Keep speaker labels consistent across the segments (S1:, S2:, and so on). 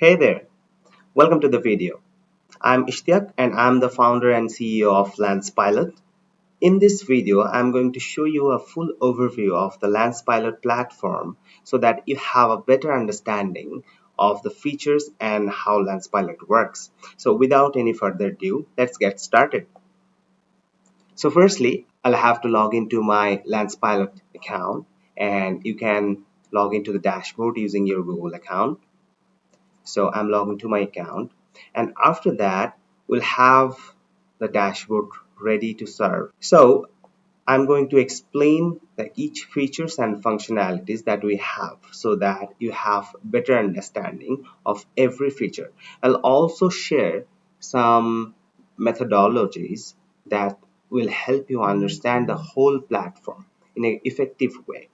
S1: Hey there, welcome to the video. I'm Ishtiak and I'm the founder and CEO of Lancepilot. In this video, I'm going to show you a full overview of the Lancepilot platform so that you have a better understanding of the features and how Lancepilot works. So without any further ado, let's get started. So firstly, I'll have to log into my Lancepilot account and you can log into the dashboard using your Google account. So I'm logging to my account, and after that we'll have the dashboard ready to serve. So I'm going to explain each features and functionalities that we have so that you have better understanding of every feature. I'll also share some methodologies that will help you understand the whole platform in an effective way.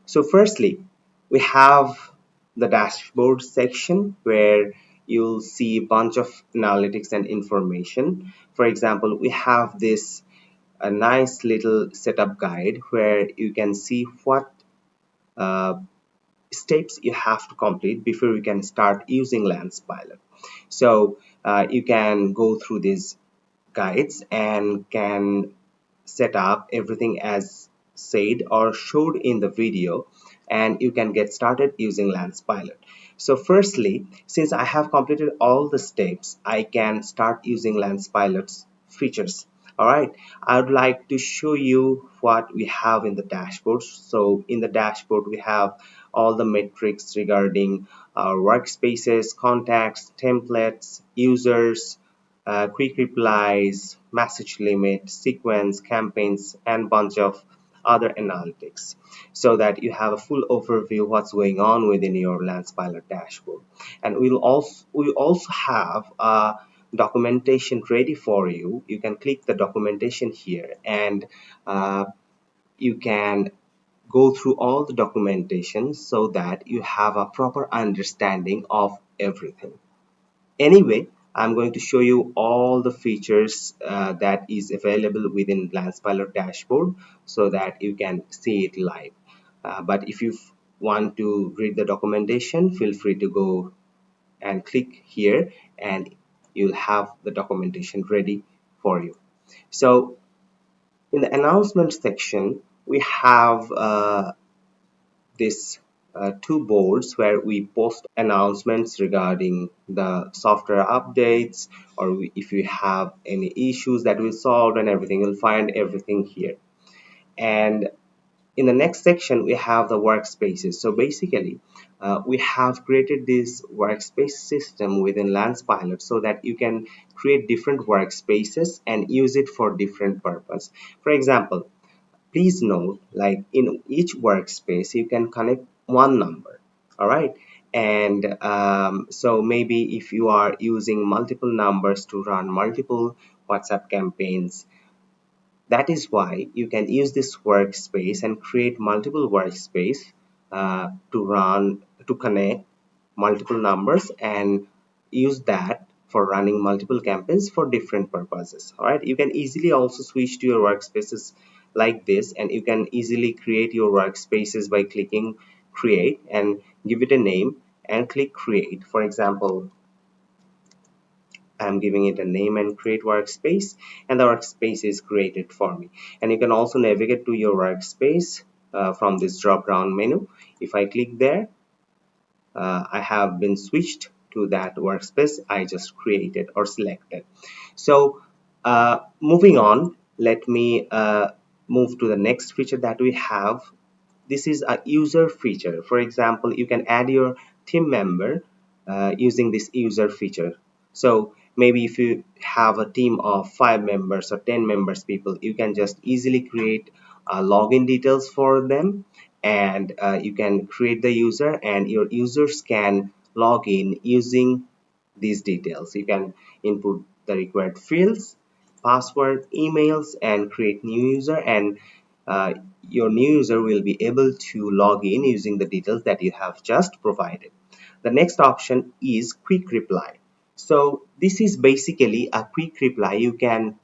S1: So firstly, we have the dashboard section where you'll see a bunch of analytics and information. For example, we have this a nice little setup guide where you can see what uh, steps you have to complete before you can start using Lancepilot. So you can go through these guides and can set up everything as said or showed in the video, and you can get started using Lancepilot. So firstly, since I have completed all the steps, I can start using Lancepilot's features. Alright, I would like to show you what we have in the dashboard. So in the dashboard we have all the metrics regarding our workspaces, contacts, templates, users, quick replies, message limit, sequence, campaigns, and bunch of other analytics so that you have a full overview what's going on within your Lancepilot dashboard. And we also have documentation ready for you. You can click the documentation here and uh, you can go through all the documentation so that you have a proper understanding of everything. Anyway, I'm going to show you all the features that is available within Lancepilot dashboard so that you can see it live. But if you want to read the documentation, feel free to go and click here and you'll have the documentation ready for you. So in the announcement section, we have this two boards where we post announcements regarding the software updates, or if you have any issues that we solved and everything, you'll find everything here. And in the next section we have the workspaces. So basically we have created this workspace system within Lancepilot so that you can create different workspaces and use it for different purpose. For example, please note, like in each workspace you can connect one number. All right, and so maybe if you are using multiple numbers to run multiple WhatsApp campaigns, that is why you can use this workspace and create multiple workspace to connect multiple numbers and use that for running multiple campaigns for different purposes. All right, you can easily also switch to your workspaces like this, and you can easily create your workspaces by clicking create and give it a name and click create. For example, I'm giving it a name and create workspace, and the workspace is created for me. And you can also navigate to your workspace from this drop down menu. If I click there, I have been switched to that workspace I just created or selected. So moving on, let me move to the next feature that we have. This is a user feature. For example, you can add your team member using this user feature. So maybe if you have a team of 5 members or 10 members people, you can just easily create login details for them, and you can create the user and your users can log in using these details. You can input the required fields, password, emails, and create new user, and uh, your new user will be able to log in using the details that you have just provided. The next option is quick reply. So this is basically a quick reply you can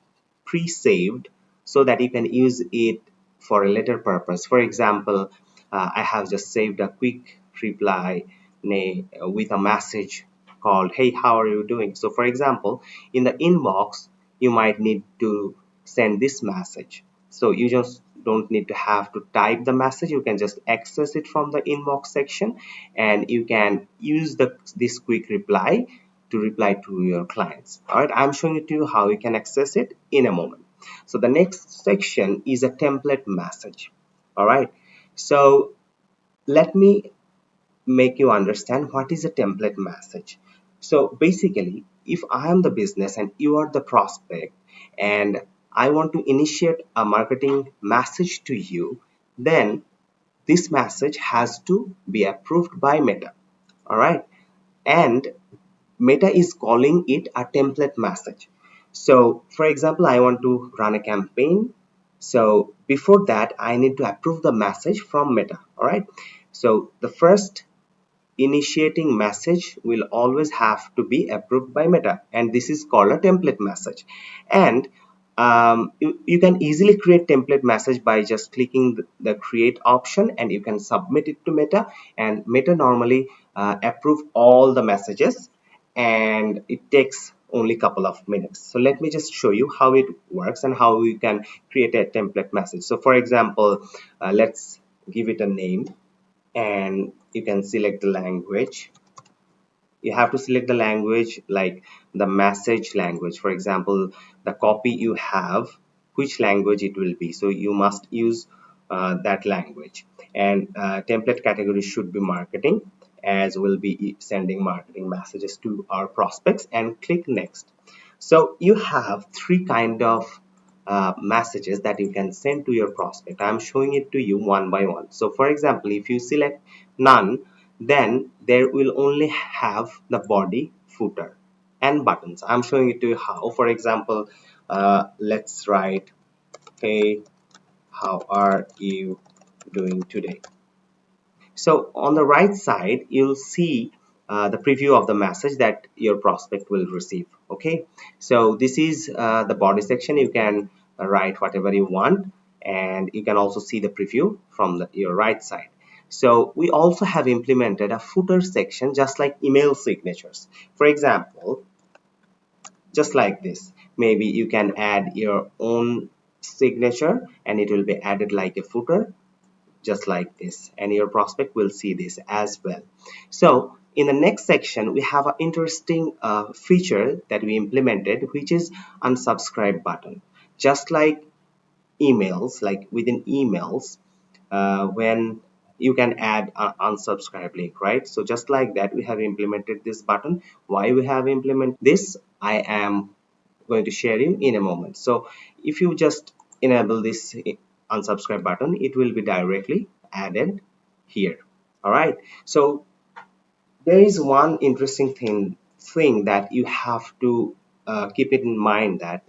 S1: pre-saved so that you can use it for a later purpose. For example, I have just saved a quick reply with a message called hey, how are you doing? So for example, in the inbox you might need to send this message. So you just don't need to have to type the message, you can just access it from the inbox section, and you can use this quick reply to reply to your clients. All right, I'm showing it to you how you can access it in a moment. So the next section is a template message. All right, so let me make you understand what is a template message. So basically, if I am the business and you are the prospect, and I want to initiate a marketing message to you, then this message has to be approved by Meta. All right, and Meta is calling it a template message. So for example, I want to run a campaign. So before that, I need to approve the message from Meta. All right, so the first initiating message will always have to be approved by Meta, and this is called a template message. And you can easily create template message by just clicking the create option, and you can submit it to Meta, and Meta normally approve all the messages, and it takes only couple of minutes. So let me just show you how it works and how you can create a template message. So for example, let's give it a name, and you can select the language. You have to select the language, like the message language. For example, the copy you have, which language it will be, so you must use that language. And template category should be marketing, as we'll be sending marketing messages to our prospects. And click next. So you have three kind of messages that you can send to your prospect. I'm showing it to you one by one. So for example, if you select none, then there will only have the body, footer, and buttons. I'm showing it to you how. For example, let's write, hey, how are you doing today? So on the right side, you'll see the preview of the message that your prospect will receive. Okay, so this is the body section. You can write whatever you want, and you can also see the preview from your right side. So we also have implemented a footer section, just like email signatures. For example, just like this, maybe you can add your own signature, and it will be added like a footer, just like this, and your prospect will see this as well. So in the next section, we have an interesting feature that we implemented, which is unsubscribe button. Just like emails, like within emails, when you can add an unsubscribe link, right? So just like that, we have implemented this button. Why we have implemented this, I am going to share you in a moment. So if you just enable this unsubscribe button, it will be directly added here. All right, so there is one interesting thing that you have to keep it in mind, that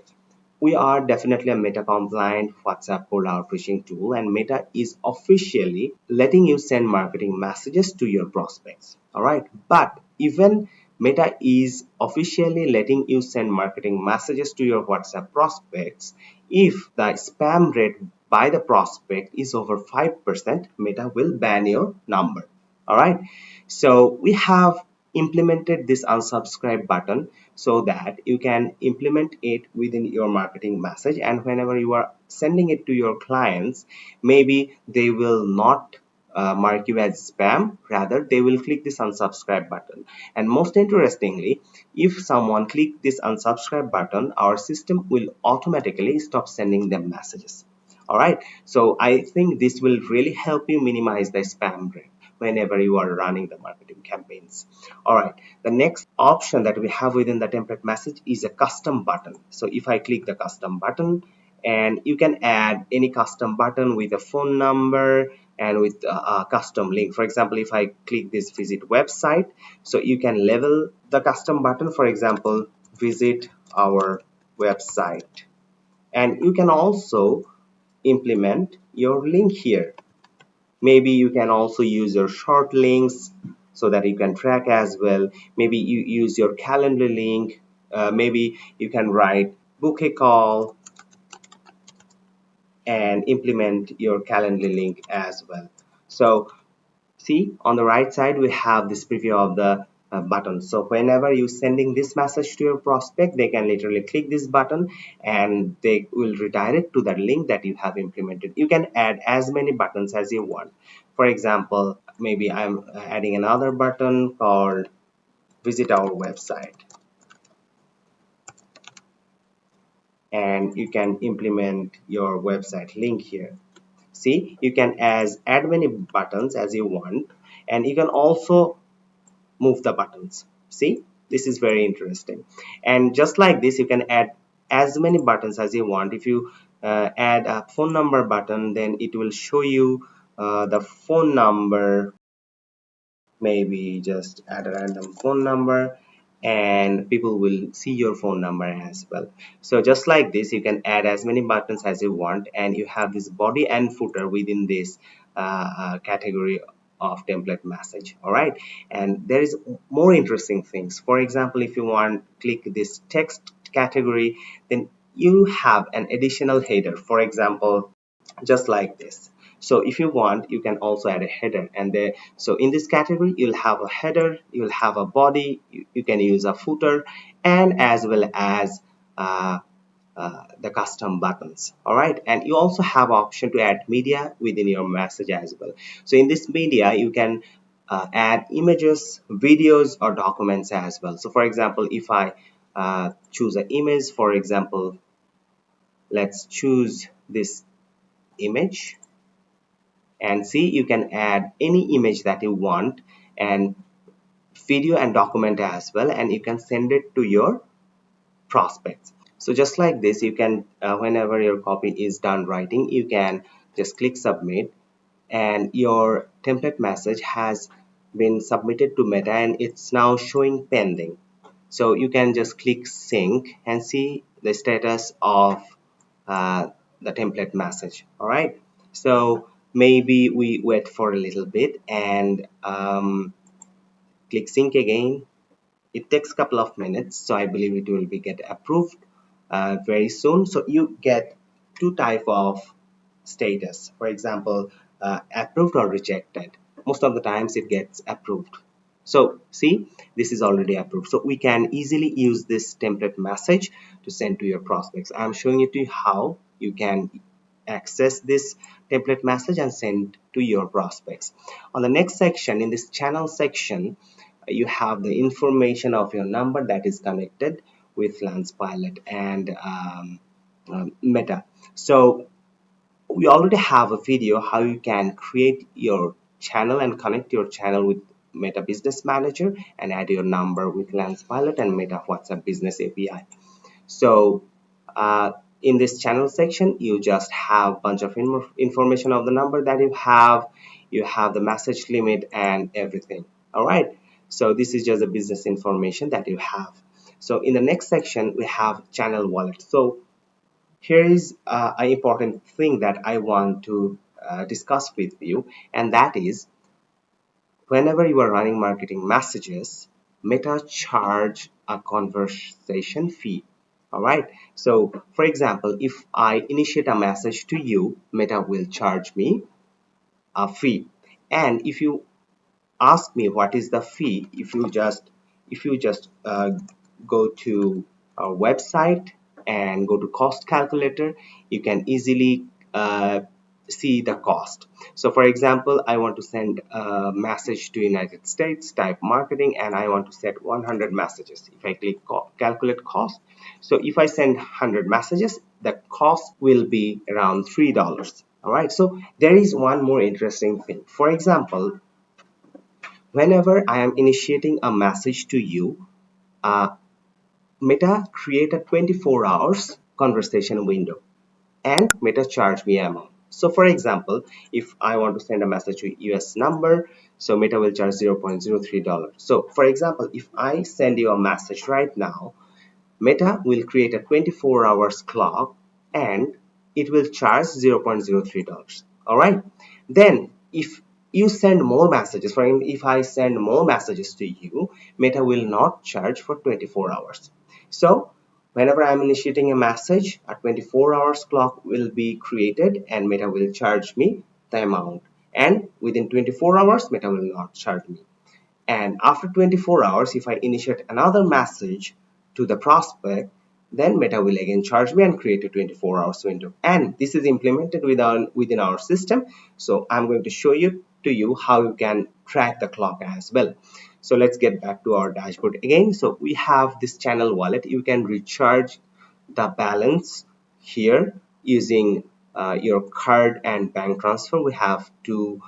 S1: we are definitely a Meta compliant WhatsApp cold outreaching tool, and Meta is officially letting you send marketing messages to your prospects. All right, but even Meta is officially letting you send marketing messages to your WhatsApp prospects, if the spam rate by the prospect is over 5%, Meta will ban your number. All right, so we have implemented this unsubscribe button so that you can implement it within your marketing message, and whenever you are sending it to your clients, maybe they will not mark you as spam, rather they will click this unsubscribe button. And most interestingly, if someone click this unsubscribe button, our system will automatically stop sending them messages. All right, so I think this will really help you minimize the spam rate whenever you are running the marketing campaigns. All right, the next option that we have within the template message is a custom button. So if I click the custom button, and you can add any custom button with a phone number and with a custom link. For example, if I click this visit website, so you can label the custom button, for example, visit our website, and you can also implement your link here. Maybe you can also use your short links so that you can track as well. Maybe you use your calendar link. Maybe you can write book a call and implement your calendar link as well. So see, on the right side we have this preview of the button. So whenever you sending this message to your prospect, they can literally click this button and they will redirect to that link that you have implemented. You can add as many buttons as you want. For example, maybe I'm adding another button called visit our website, and you can implement your website link here. See, you can add many buttons as you want, and you can also move the buttons. See, this is very interesting. And just like this, you can add as many buttons as you want. If you add a phone number button, then it will show you the phone number. Maybe just add a random phone number and people will see your phone number as well. So just like this, you can add as many buttons as you want, and you have this body and footer within this category of template message. All right, and there is more interesting things. For example, if you want click this text category, then you have an additional header. For example, just like this. So if you want, you can also add a header, and there, so in this category you'll have a header, you'll have a body, you can use a footer, and as well as the custom buttons. All right, and you also have option to add media within your message as well. So in this media you can add images, videos, or documents as well. So for example, if I choose an image, for example, let's choose this image, and see, you can add any image that you want, and video and document as well, and you can send it to your prospects. So just like this, you can whenever your copy is done writing, you can just click submit, and your template message has been submitted to Meta and it's now showing pending. So you can just click sync and see the status of uh, the template message. All right, so maybe we wait for a little bit and click sync again. It takes a couple of minutes, so I believe it will be get approved very soon. So you get two type of status. For example, approved or rejected. Most of the times it gets approved. So see, this is already approved. So we can easily use this template message to send to your prospects. I'm showing you to you how you can access this template message and send to your prospects. On the next section, in this channel section, you have the information of your number that is connected with Lancepilot and Meta. So we already have a video how you can create your channel and connect your channel with Meta Business Manager and add your number with Lancepilot and Meta WhatsApp Business API. So uh, in this channel section, you just have a bunch of information of the number that you have the message limit and everything. All right, so this is just the business information that you have. So in the next section, we have channel wallet. So here is an important thing that I want to discuss with you, and that is whenever you are running marketing messages, Meta charge a conversation fee. All right. So for example, if I initiate a message to you, Meta will charge me a fee. And if you ask me what is the fee, if you just go to our website and go to cost calculator, you can easily see the cost. So for example, I want to send a message to United States, type marketing, and I want to set 100 messages. If I click calculate cost, so if I send 100 messages, the cost will be around $3. All right, so there is one more interesting thing. For example, whenever I am initiating a message to you, uh, Meta create a 24 hours conversation window and Meta charge me amount. So for example, if I want to send a message to US number, so Meta will charge $0.03. So for example, if I send you a message right now, Meta will create a 24 hours clock and it will charge $0.03. All right. Then if you send more messages, for example, if I send more messages to you, Meta will not charge for 24 hours. So whenever I'm initiating a message, a 24 hours clock will be created and Meta will charge me the amount. And within 24 hours, Meta will not charge me. And after 24 hours, if I initiate another message to the prospect, then Meta will again charge me and create a 24 hours window. And this is implemented within our system. So I'm going to show you how you can track the clock as well. So let's get back to our dashboard again. So we have this channel wallet. You can recharge the balance here using your card and bank transfer. We have to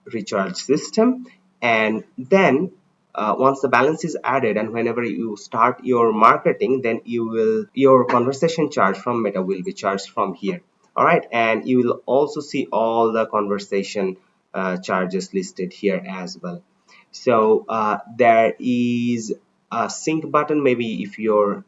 S1: recharge system, and then once the balance is added and whenever you start your marketing, then your conversation charge from Meta will be charged from here. All right, and you will also see all the conversation charges listed here as well. So there is a sync button. Maybe if your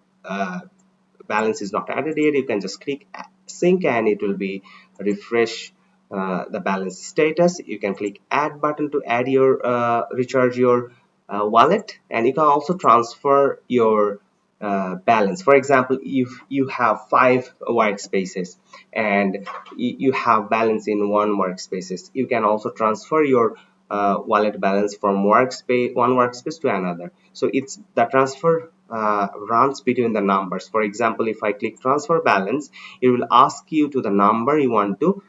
S1: balance is not added yet, you can just click sync and it will be refresh the balance status. You can click add button to add your recharge your wallet, and you can also transfer your balance. For example, if you have 5 workspaces and you have balance in one workspaces, you can also transfer your wallet balance from one workspace to another. So it's the transfer runs between the numbers. For example, if I click transfer balance, it will ask you to the number you want to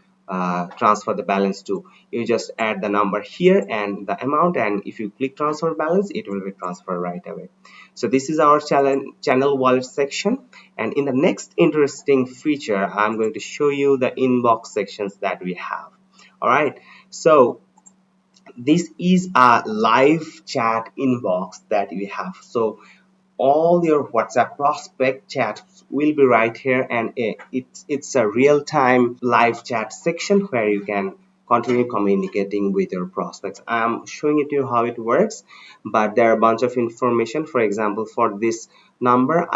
S1: transfer the balance to. You just add the number here and the amount, and if you click transfer balance, it will be transferred right away. So this is our channel wallet section, and in the next interesting feature, I'm going to show you the inbox sections that we have. All right, so this is a live chat inbox that we have. So all your WhatsApp prospect chats will be right here, and it's a real-time live chat section where you can continue communicating with your prospects. I'm showing it to you how it works, but there are a bunch of information. For example, for this number,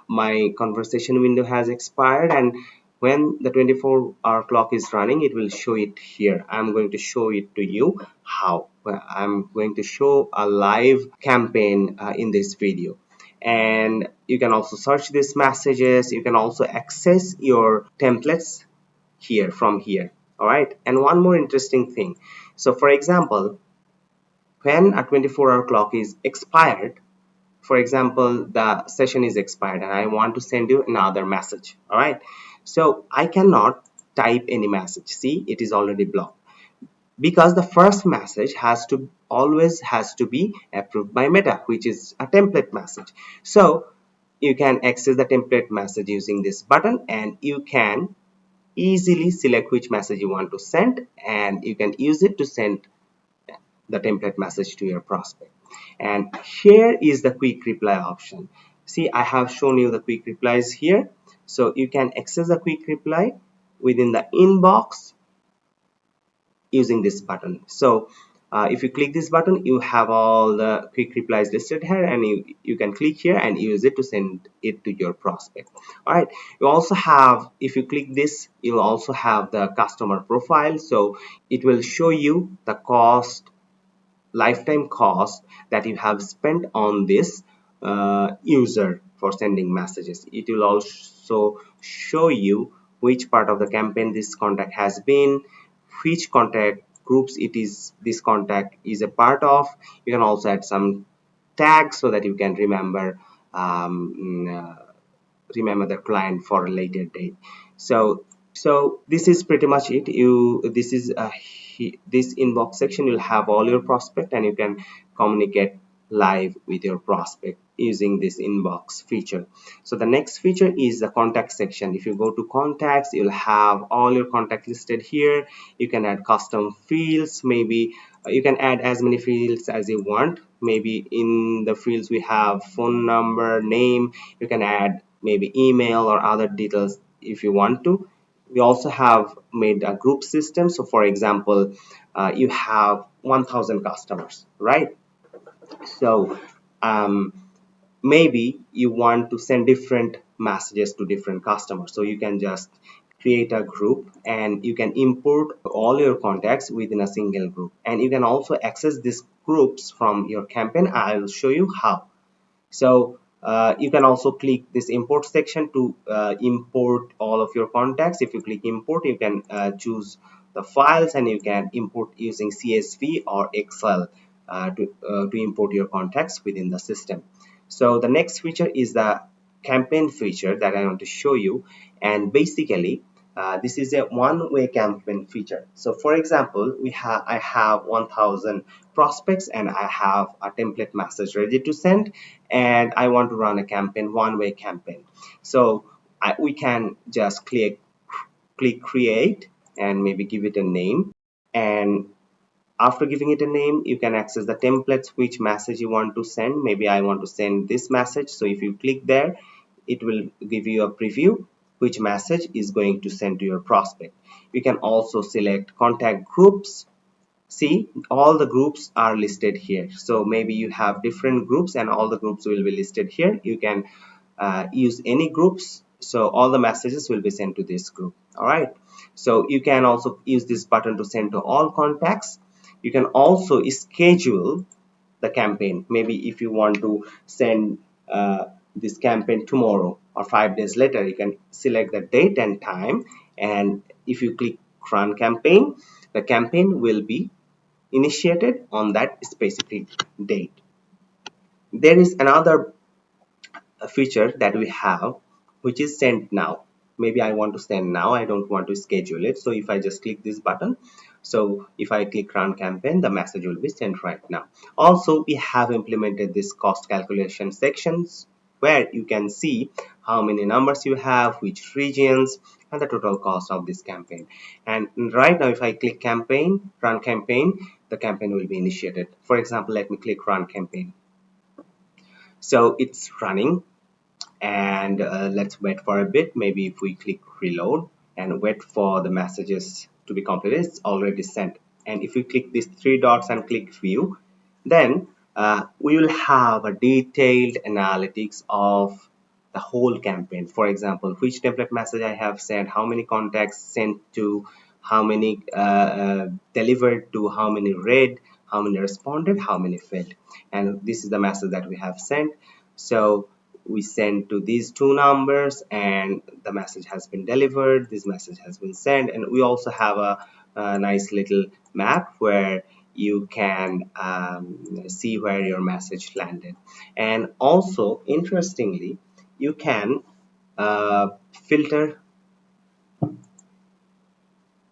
S1: my conversation window has expired, and when the 24-hour clock is running, it will show it here. I'm going to show it to you how. Well, I'm going to show a live campaign in this video, and you can also search these messages. You can also access your templates here from here. All right, and one more interesting thing. So for example, when a 24-hour clock is expired, for example, the session is expired and I want to send you another message. All right, so I cannot type any message. See, it is already blocked because the first message always has to be approved by Meta, which is a template message. So you can access the template message using this button, and you can easily select which message you want to send, and you can use it to send the template message to your prospect. And here is the quick reply option. See, I have shown you the quick replies here. So you can access the quick reply within the inbox using this button. So if you click this button, you have all the quick replies listed here, and you can click here and use it to send it to your prospect. All right, you also have, if you click this, you'll also have the customer profile. So it will show you the lifetime cost that you have spent on this user for sending messages. It will also show you which part of the campaign this contact has been, which contact groups this contact is a part of. You can also add some tags so that you can remember the client for a later date. So this is pretty much it. This inbox section will have all your prospect, and you can communicate live with your prospect using this inbox feature. So the next feature is the contact section. If you go to contacts, you'll have all your contacts listed here. You can add custom fields. Maybe you can add as many fields as you want. Maybe in the fields we have phone number, name. You can add maybe email or other details if you want to. We also have made a group system. So for example, you have 1000 customers, right? So maybe you want to send different messages to different customers, so you can just create a group and you can import all your contacts within a single group, and you can also access these groups from your campaign. I'll show you how. So you can also click this import section to import all of your contacts. If you click import, you can choose the files, and you can import using CSV or Excel to import your contacts within the system. So the next feature is the campaign feature that I want to show you. And basically this is a one-way campaign feature. So for example, I have 1000 prospects and I have a template message ready to send, and I want to run a campaign, one-way campaign. So we can just click create and maybe give it a name, and after giving it a name you can access the templates, which message you want to send. Maybe I want to send this message, so if you click there it will give you a preview which message is going to send to your prospect. You can also select contact groups. See, all the groups are listed here. So maybe you have different groups and all the groups will be listed here. You can use any groups, so all the messages will be sent to this group. All right, so you can also use this button to send to all contacts. You can also schedule the campaign. Maybe if you want to send this campaign tomorrow or 5 days later, you can select the date and time, and if you click run campaign, the campaign will be initiated on that specific date. There is another feature that we have, which is send now. Maybe I want to send now, I don't want to schedule it. So if I just click this button, so if I click run campaign, the message will be sent right now. Also, we have implemented this cost calculation sections where you can see how many numbers you have, which regions, and the total cost of this campaign. And right now if I click campaign, run campaign, the campaign will be initiated. For example, let me click run campaign. So it's running, and let's wait for a bit. Maybe if we click reload and wait for the messages to be completed, it's already sent. And if we click these three dots and click view, then we will have a detailed analytics of the whole campaign. For example, which template message I have sent, how many contacts sent to, how many delivered to, how many read, how many responded, how many failed. And this is the message that we have sent. So we send to these two numbers and the message has been delivered, this message has been sent. And we also have a nice little map where you can see where your message landed. And also interestingly, you can filter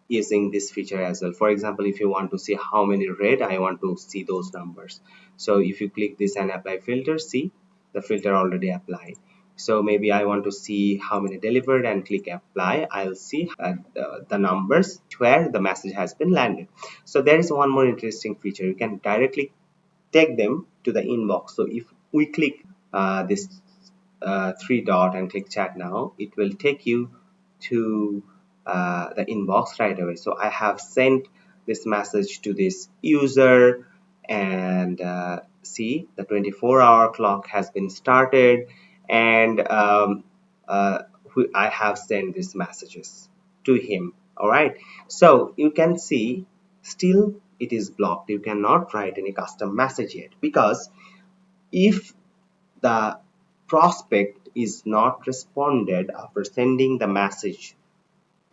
S1: using this feature as well. For example, if you want to see how many read, I want to see those numbers. So if you click this and apply filter, see the filter already applied. So maybe I want to see how many delivered and click apply. I'll see the numbers where the message has been landed. So there is one more interesting feature. You can directly take them to the inbox. So if we click this three dot and click chat now, it will take you to the inbox right away. So I have sent this message to this user, and see the 24-hour clock has been started, and I have sent these messages to him. All right, so you can see still it is blocked. You cannot write any custom message yet, because if the prospect is not responded after sending the message,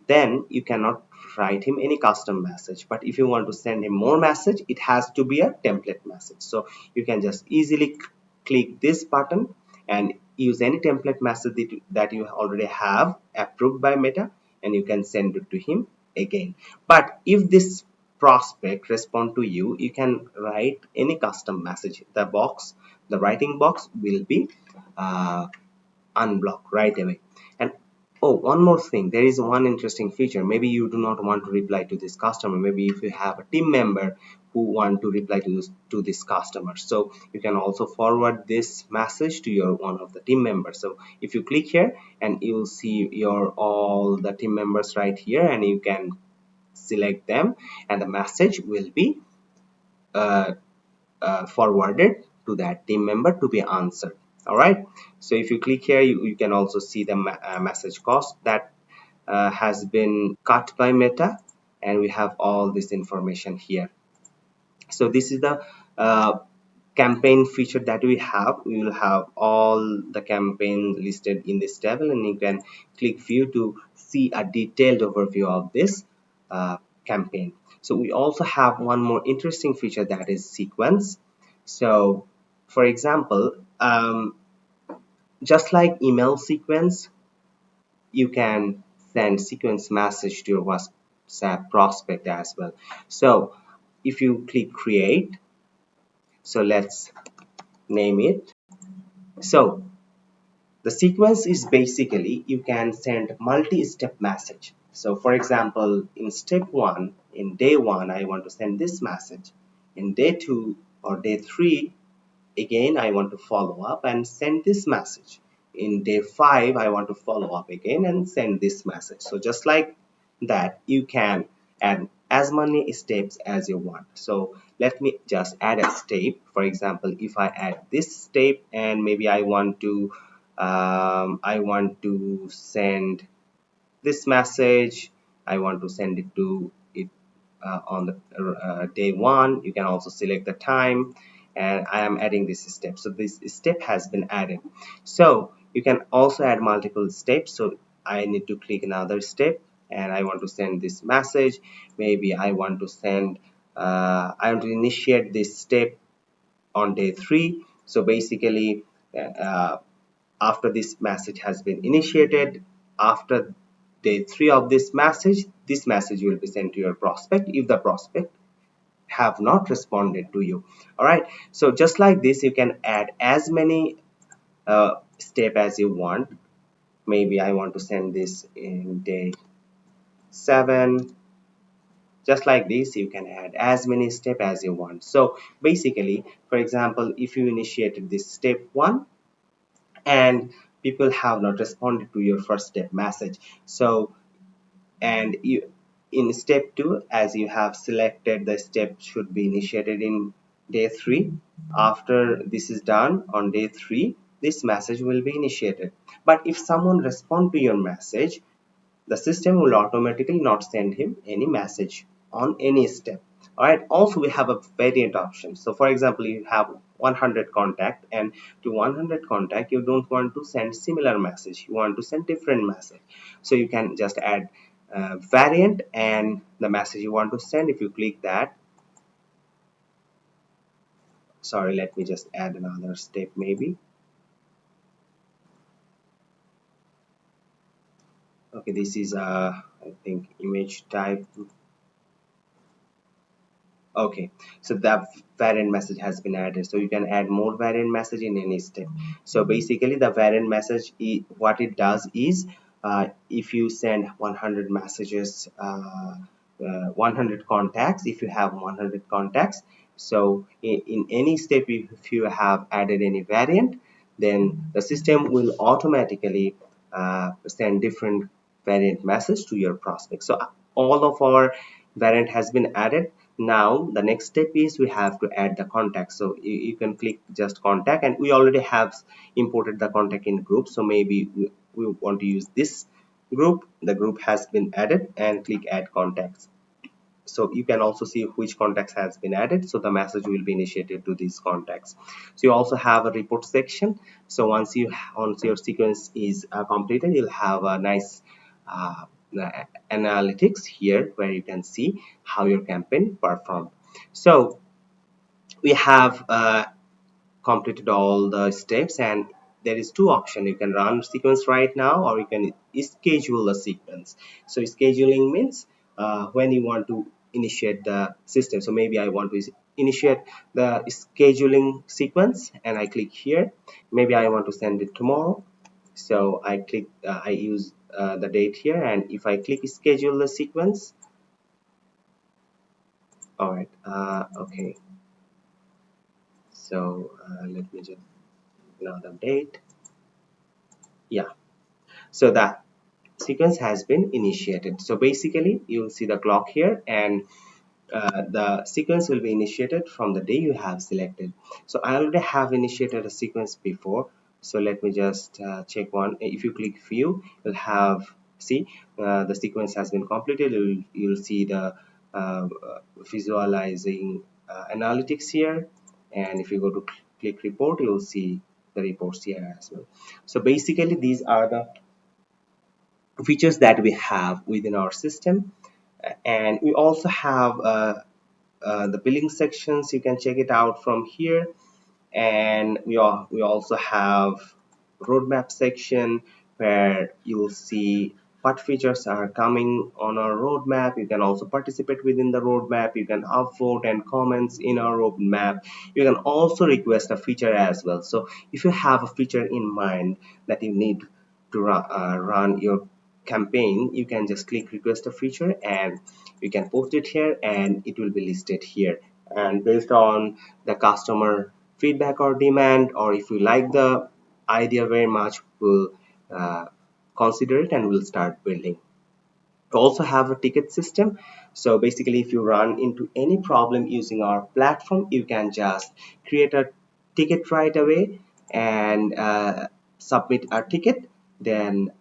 S1: then you cannot write him any custom message. But if you want to send him more message, it has to be a template message. So you can just easily click this button and use any template message that you already have approved by Meta, and you can send it to him again. But if this prospect respond to you, you can write any custom message. The writing box will be unblocked right away. And oh, one more thing, there is one interesting feature. Maybe you do not want to reply to this customer. Maybe if you have a team member who want to reply to this customer, so you can also forward this message to your one of the team members. So if you click here, and you will see your all the team members right here, and you can select them, and the message will be uh, forwarded to that team member to be answered. All right, so if you click here, you can also see the message cost that has been cut by Meta, and we have all this information here. So this is the campaign feature that we have. We will have all the campaign listed in this table, and you can click view to see a detailed overview of this campaign. So we also have one more interesting feature, that is sequence. So for example, just like email sequence, you can send sequence message to your WhatsApp prospect as well. So if you click create, so let's name it. So the sequence is basically you can send multi-step message. So for example, in step one, in day one, I want to send this message. In day two or day three, again I want to follow up and send this message. In day 5 I want to follow up again and send this message. So just like that, you can add as many steps as you want. So let me just add a step. For example, if I add this step and maybe I want to send this message, I want to send it to it on the day one. You can also select the time, and I am adding this step. So this step has been added. So you can also add multiple steps. So I need to click another step and I want to send this message. Maybe I want to I want to initiate this step on day 3. So basically, uh, after this message has been initiated, after day 3 of this message will be sent to your prospect if the prospect have not responded to you. All right, so just like this, you can add as many step as you want. Maybe I want to send this in day 7. Just like this, you can add as many step as you want. So basically, for example, if you initiated this step 1 and people have not responded to your first step message, so and you in step 2, as you have selected the step should be initiated in day 3, after this is done on day 3, this message will be initiated. But if someone respond to your message, the system will automatically not send him any message on any step. All right, also we have a variant option. So for example, you have 100 contact, and to 100 contact you don't want to send similar message, you want to send different message. So you can just add variant and the message you want to send. If you click that, sorry, let me just add another step maybe. Okay, this is I think image type. Okay, so that variant message has been added. So you can add more variant message in any step. So basically, the variant message, what it does is, if you send 100 messages, 100 contacts, if you have 100 contacts, so in any step, if you have added any variant, then the system will automatically send different variant message to your prospect. So all of our variant has been added. Now the next step is we have to add the contact. So you can click just contact, and we already have imported the contact in group. So maybe we want to use this group. The group has been added, and click add contacts. So you can also see which contacts has been added, so the message will be initiated to these contacts. So you also have a report section. So once your sequence is completed, you'll have a nice uh, analytics here where you can see how your campaign performed. So we have completed all the steps, and there is two options. You can run sequence right now, or you can schedule a sequence. So scheduling means when you want to initiate the system. So maybe I want to initiate the scheduling sequence, and I click here. Maybe I want to send it tomorrow, so I use the date here, and if I click schedule the sequence. All right, okay, so let me just now the date. Yeah, so that sequence has been initiated. So basically you'll see the clock here, and the sequence will be initiated from the day you have selected. So I already have initiated a sequence before, so let me just check one. If you click view, you'll have see the sequence has been completed. You'll see the visualizing analytics here, and if you go to click report, you'll see the reports here as well. So basically these are the features that we have within our system. And we also have the billing sections. You can check it out from here. And we also have roadmap section where you will see what features are coming on our roadmap. You can also participate within the roadmap. You can upvote and comments in our roadmap. You can also request a feature as well. So if you have a feature in mind that you need to run your campaign, you can just click request a feature and you can post it here and it will be listed here. And based on the customer feedback or demand, or if we like the idea very much, we'll uh, consider it and we'll start building. We also have a ticket system. So basically, if you run into any problem using our platform, you can just create a ticket right away and submit a ticket. Then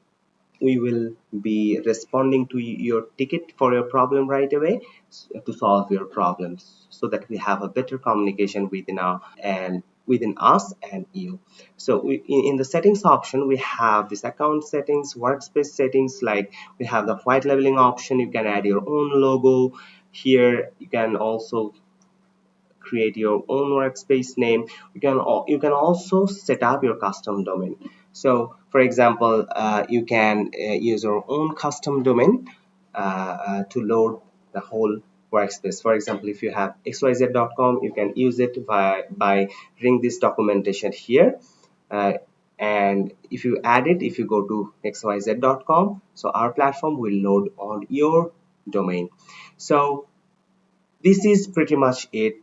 S1: we will be responding to your ticket for your problem right away to solve your problems, so that we have a better communication within us and you. So in the settings option, we have this account settings, workspace settings. Like, we have the white labeling option. You can add your own logo here. You can also create your own workspace name. You can also set up your custom domain. So for example, you can use your own custom domain to load the whole workspace. For example, if you have xyz.com, you can use it by reading this documentation here. uh, and if you add it, if you go to xyz.com, so our platform will load on your domain. So this is pretty much it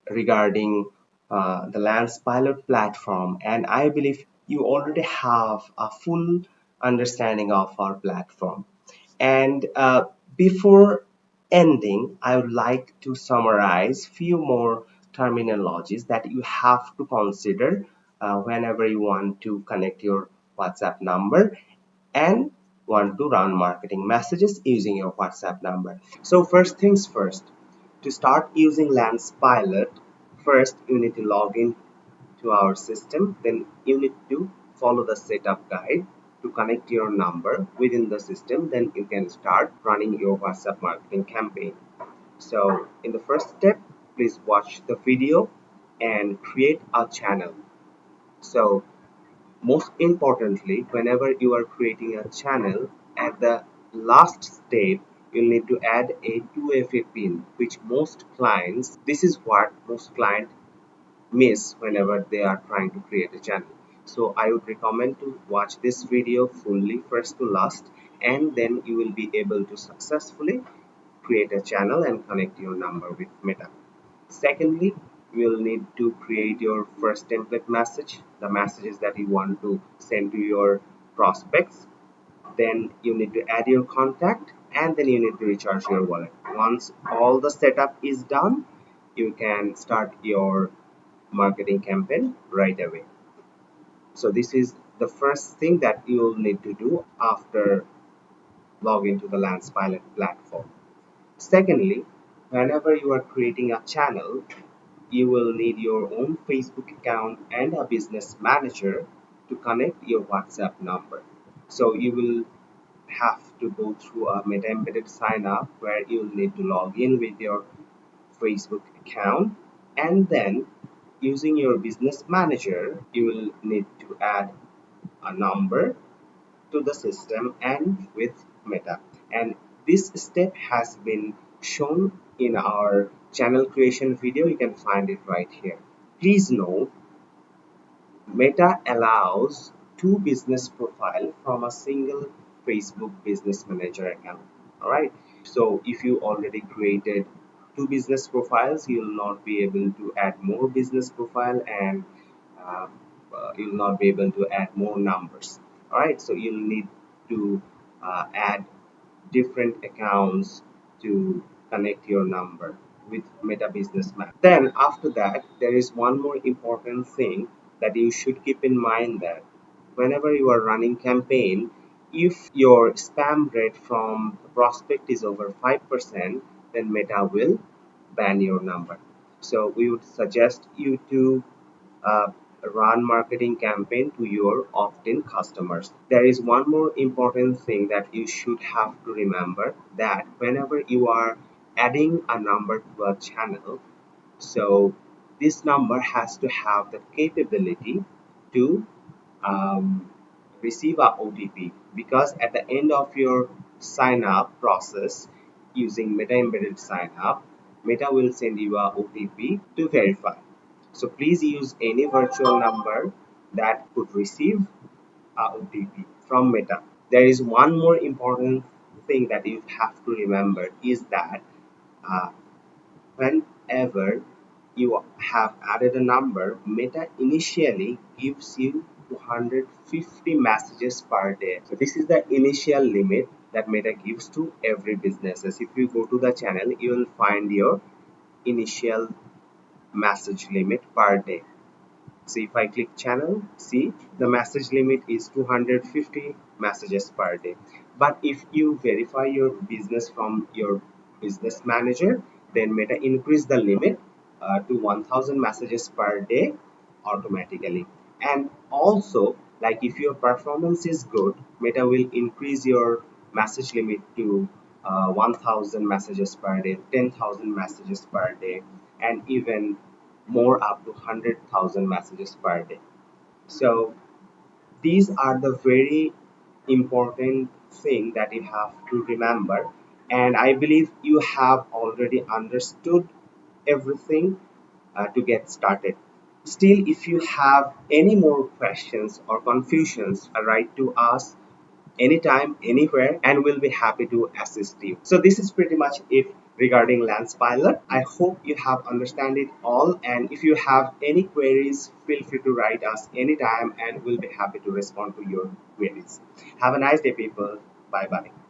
S1: regarding the Lancepilot platform, and I believe you already have a full understanding of our platform. And before ending, I would like to summarize few more terminologies that you have to consider whenever you want to connect your WhatsApp number and want to run marketing messages using your WhatsApp number. So first things first, to start using Lancepilot, first you need to log in to our system. Then you need to follow the setup guide to connect your number within the system. Then you can start running your WhatsApp marketing campaign. So in the first step, please watch the video and create a channel. So most importantly, whenever you are creating a channel, at the last step, you need to add a 2FA pin, which most clients, this is what most clients miss whenever they are trying to create a channel. So I would recommend to watch this video fully first to last, and then you will be able to successfully create a channel and connect your number with Meta. Secondly, you will need to create your first template message, the messages that you want to send to your prospects. Then you need to add your contact, and then you need to recharge your wallet. Once all the setup is done, you can start your marketing campaign right away. So this is the first thing that you will need to do after logging to the Lancepilot platform. Secondly, whenever you are creating a channel, you will need your own Facebook account and a business manager to connect your WhatsApp number. So you will have to go through a meta embedded sign up where you'll need to log in with your Facebook account, and then using your business manager, you will need to add a number to the system and with Meta. And this step has been shown in our channel creation video. You can find it right here. Please note, Meta allows two business profiles from a single Facebook business manager account. All right. So if you already created two business profiles, you will not be able to add more business profile, and uh, you will not be able to add more numbers. All right. So you'll need to add different accounts to connect your number with Meta Business Map. Then after that, there is one more important thing that you should keep in mind, that whenever you are running campaign, if your spam rate from the prospect is over 5%, then Meta will ban your number. So we would suggest you to uh, run marketing campaign to your opt-in customers. There is one more important thing that you should have to remember, that whenever you are adding a number to a channel, so this number has to have the capability to um, receive a OTP, because at the end of your sign up process using Meta embedded sign up, Meta will send you a OTP to verify. So please use any virtual number that could receive a OTP from Meta. There is one more important thing that you have to remember, is that uh, whenever you have added a number, Meta initially gives you 250 messages per day. So this is the initial limit that Meta gives to every businesses. If you go to the channel, you will find your initial message limit per day. So if I click channel, see the message limit is 250 messages per day. But if you verify your business from your business manager, then Meta increase the limit to 1000 messages per day automatically. And also, like if your performance is good, Meta will increase your message limit to 1000 messages per day, 10,000 messages per day, and even more, up to 100,000 messages per day. So these are the very important thing that you have to remember, and I believe you have already understood everything to get started. Still, if you have any more questions or confusions, write to us anytime, anywhere, and we'll be happy to assist you. So this is pretty much it regarding Lancepilot. I hope you have understand it all, and if you have any queries, feel free to write us anytime and we'll be happy to respond to your queries. Have a nice day, people. Bye bye.